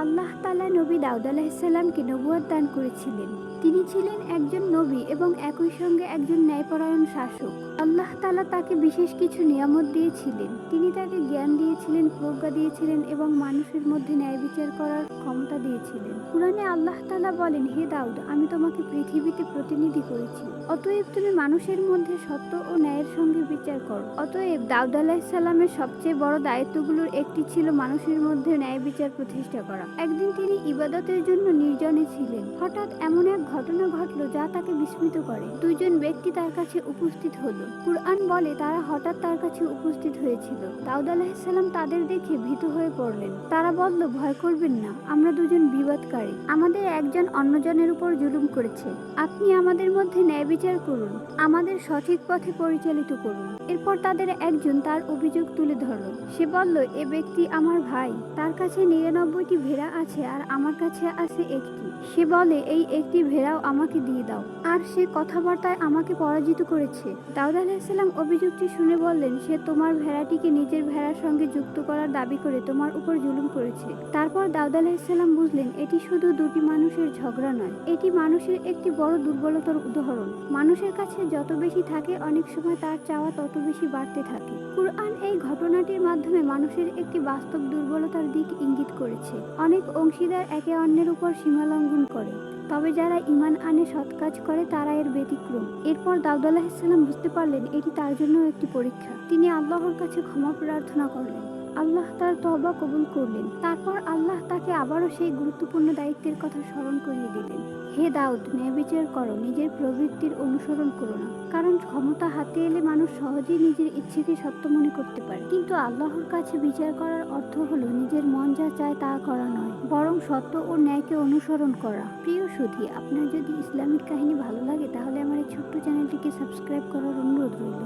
আল্লাহ তাআলা নবী দাউদ আলাইহিসসালামকে নবুয়ত দান করেছিলেন। তিনি ছিলেন একজন নবী এবং একই সঙ্গে একজন ন্যায়পরায়ণ শাসক। আল্লাহ তাআলা তাকে বিশেষ কিছু নিয়ামত দিয়েছিলেন। তিনি তাকে জ্ঞান দিয়েছিলেন, প্রজ্ঞা দিয়েছিলেন এবং মানুষের মধ্যে ন্যায় বিচার করার ক্ষমতা দিয়েছিলেন। কুরআনে আল্লাহ তাআলা বলেন, হে দাউদ, আমি তোমাকে পৃথিবীতে প্রতিনিধি করেছি। অতএব তুমি মানুষের মধ্যে সত্য ও ন্যায়ের সঙ্গে বিচার করো। অতএব দাউদ আলাইহিসসালামের সবচেয়ে বড় দায়িত্বগুলোর একটি ছিল মানুষের মধ্যে ন্যায় বিচার প্রতিষ্ঠা করা। একদিন তিনি ইবাদতের জন্য নির্জনে ছিলেন। হঠাৎ এমন এক ঘটনা ঘটল যা তাকে বিস্মিত করে। দুইজন ব্যক্তি তার কাছে উপস্থিত হলো। কুরআন বলে তারা হঠাৎ তার কাছে উপস্থিত হয়েছিল। দাউদ আলাইহিসসালাম তাদের দেখে ভীত হয়ে পড়লেন। তারা বলল, ভয় করবেন না, আমরা দুজন বিবাদকারী। আমাদের একজন অন্যজনের উপর জুলুম করেছে। আপনি আমাদের মধ্যে ন্যায় বিচার করুন, আমাদের সঠিক পথে পরিচালিত করুন। এরপর তাদের একজন তার অভিযোগ তুলে ধরল। সে বলল, এ ব্যক্তি আমার ভাই, তার কাছে 99টি ভেড়া আছে আর আমার কাছে আছে একটি। সে বলে, এই একটি ভেড়াও আমাকে দিয়ে দাও, আর সে কথাবার্তায় আমাকে পরাজিত করেছে। দাউদ আলাইহিসসালাম অভিযোগটি শুনে বললেন, সে তোমার ভেড়াটিকে নিজের ভেড়ার সঙ্গে যুক্ত করার দাবি করে তোমার উপর জুলুম করেছে। তারপর দাউদ আলাইহিসসালাম বুঝলেন এটি শুধু দুটি মানুষের ঝগড়া নয়, এটি মানুষের একটি বড় দুর্বলতার উদাহরণ। মানুষের কাছে যত বেশি থাকে, অনেক সময় তার চাওয়া তত বেশি বাড়তে থাকে। কুরআন এই ঘটনাটির মাধ্যমে মানুষের একটি বাস্তব দুর্বলতার দিক ইঙ্গিত করেছে। অনেক অংশীদার একে অন্যের উপর সীমা লঙ্ঘন করে, তবে যারা ঈমান আনে, সৎ কাজ করে, তারা এর ব্যতিক্রম। এরপর দাউদ আলাইহিসসালাম বুঝতে পারলেন এটি তার জন্য একটি পরীক্ষা। তিনি আল্লাহর কাছে ক্ষমা প্রার্থনা করলেন। আল্লাহ তার তওবা কবুল করলেন। তারপর আল্লাহ তাকে আবারও সেই গুরুত্বপূর্ণ দায়িত্বের কথা স্মরণ করিয়ে দিলেন। হে দাউদ, ন্যায় বিচার করো, নিজের প্রবৃত্তির অনুসরণ করো না। কারণ ক্ষমতা হাতে এলে মানুষ সহজেই নিজের ইচ্ছেকে সত্য মনে করতে পারে, কিন্তু আল্লাহর কাছে বিচার করার অর্থ হলো নিজের মন যা চায় তা করা নয়, বরং সত্য ও ন্যায়কে অনুসরণ করা। প্রিয় সুধী, আপনার যদি ইসলামিক কাহিনী ভালো লাগে তাহলে আমার এই ছোট্ট চ্যানেলটিকে সাবস্ক্রাইব করার অনুরোধ রইল।